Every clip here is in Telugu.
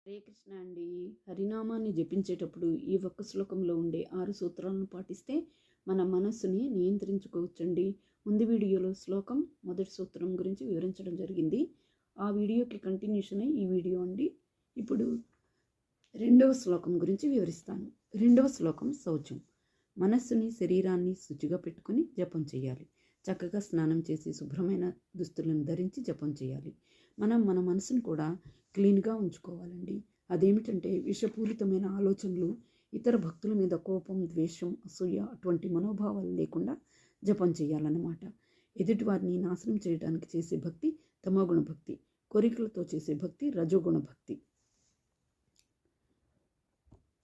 హరే కృష్ణ అండి. హరినామాన్ని జపించేటప్పుడు ఈ ఒక్క శ్లోకంలో ఉండే 6 సూత్రాలను పాటిస్తే మన మనస్సుని నియంత్రించుకోవచ్చండి. ముందు వీడియోలో శ్లోకం మొదటి సూత్రం గురించి వివరించడం జరిగింది. ఆ వీడియోకి కంటిన్యూషన్ ఈ వీడియో అండి. ఇప్పుడు రెండవ శ్లోకం గురించి వివరిస్తాను. రెండవ శ్లోకం శౌచం. మనస్సుని శరీరాన్ని శుచిగా పెట్టుకుని జపం చేయాలి. చక్కగా స్నానం చేసి శుభ్రమైన దుస్తులను ధరించి జపం చేయాలి. మనం మన మనసును కూడా క్లీన్గా ఉంచుకోవాలండి. అదేమిటంటే విషపూరితమైన ఆలోచనలు, ఇతర భక్తుల మీద కోపం, ద్వేషం, అసూయ అటువంటి మనోభావాలు లేకుండా జపం చేయాలన్నమాట. ఎదుటివారిని నాశనం చేయడానికి చేసే భక్తి తమోగుణ భక్తి, కోరికలతో చేసే భక్తి రజోగుణ భక్తి.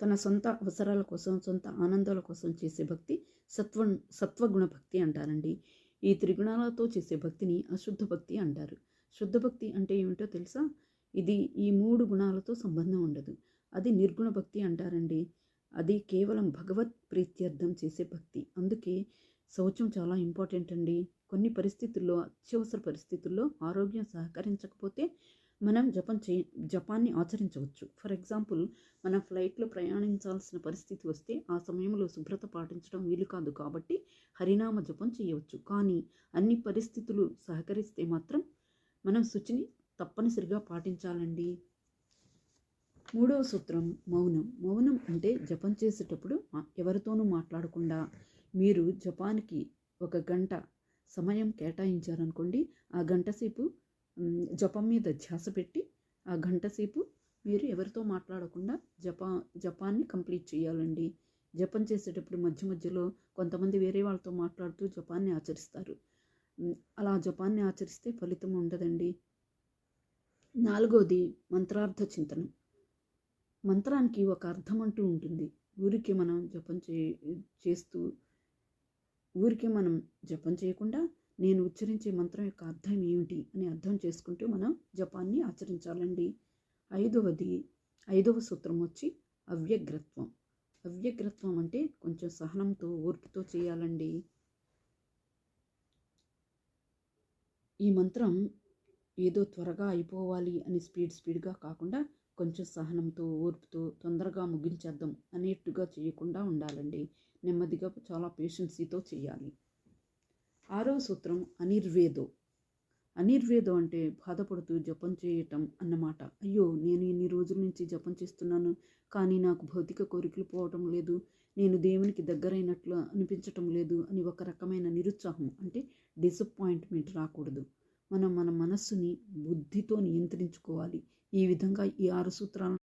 తన సొంత అవసరాల కోసం, సొంత ఆనందాల కోసం చేసే భక్తి సత్వగుణ భక్తి అంటారండి. ఈ త్రిగుణాలతో చేసే భక్తిని అశుద్ధ భక్తి అంటారు. శుద్ధ భక్తి అంటే ఏమిటో తెలుసా? ఇది ఈ 3 గుణాలతో సంబంధం ఉండదు. అది నిర్గుణ భక్తి అంటారండి. అది కేవలం భగవత్ ప్రీత్యర్థం చేసే భక్తి. అందుకే శౌచం చాలా ఇంపార్టెంట్ అండి. కొన్ని పరిస్థితుల్లో, అత్యవసర పరిస్థితుల్లో ఆరోగ్యం సహకరించకపోతే మనం జపాన్ని ఆచరించవచ్చు. ఫర్ ఎగ్జాంపుల్, మనం ఫ్లైట్లో ప్రయాణించాల్సిన పరిస్థితి వస్తే ఆ సమయంలో శుభ్రత పాటించడం వీలు కాదు కాబట్టి హరినామ జపం చేయవచ్చు. కానీ అన్ని పరిస్థితులు సహకరిస్తే మాత్రం మనం శుచిని తప్పనిసరిగా పాటించాలండి. మూడవ సూత్రం మౌనం. మౌనం అంటే జపం చేసేటప్పుడు ఎవరితోనూ మాట్లాడకుండా మీరు జపానికి 1 గంట సమయం కేటాయించారనుకోండి. ఆ గంట సేపు జపం మీద ధ్యాస పెట్టి ఆ గంట సేపు మీరు ఎవరితో మాట్లాడకుండా జపాన్ని కంప్లీట్ చేయాలండి. జపం చేసేటప్పుడు మధ్య మధ్యలో కొంతమంది వేరే వాళ్ళతో మాట్లాడుతూ జపాన్ని ఆచరిస్తారు. అలా జపాన్ని ఆచరిస్తే ఫలితం ఉండదండి. 4వది మంత్రార్థ చింతనం. మంత్రానికి ఒక అర్థం అంటూ ఉంటుంది. ఊరికే మనం జపం చేయకుండా నేను ఉచ్చరించే మంత్రం యొక్క అర్థం ఏమిటి అని అర్థం చేసుకుంటూ మనం జపాన్ని ఆచరించాలండి. 5వ సూత్రం వచ్చి అవ్యగ్రత్వం. అవ్యగ్రత్వం అంటే కొంచెం సహనంతో, ఓర్పుతో చేయాలండి. ఈ మంత్రం ఏదో త్వరగా అయిపోవాలి అని స్పీడ్గా కాకుండా కొంచెం సహనంతో, ఓర్పుతో తొందరగా ముగించేద్దాం అనేట్టుగా చేయకుండా ఉండాలండి. నెమ్మదిగా చాలా పేషెన్సీతో చేయాలి. 6వ సూత్రం అనిర్వేదో. అనిర్వేదో అంటే బాధపడుతూ జపం చేయటం అన్నమాట. అయ్యో, నేను ఇన్ని రోజుల నుంచి జపం చేస్తున్నాను, కానీ నాకు భౌతిక కోరికలు పోవటం లేదు, నేను దేవునికి దగ్గరైనట్లు అనిపించటం లేదు అని ఒక రకమైన నిరుత్సాహం అంటే డిసప్పాయింట్మెంట్ రాకూడదు. మనం మన మనస్సుని బుద్ధితో నియంత్రించుకోవాలి. ఈ విధంగా ఈ 6 సూత్రాలను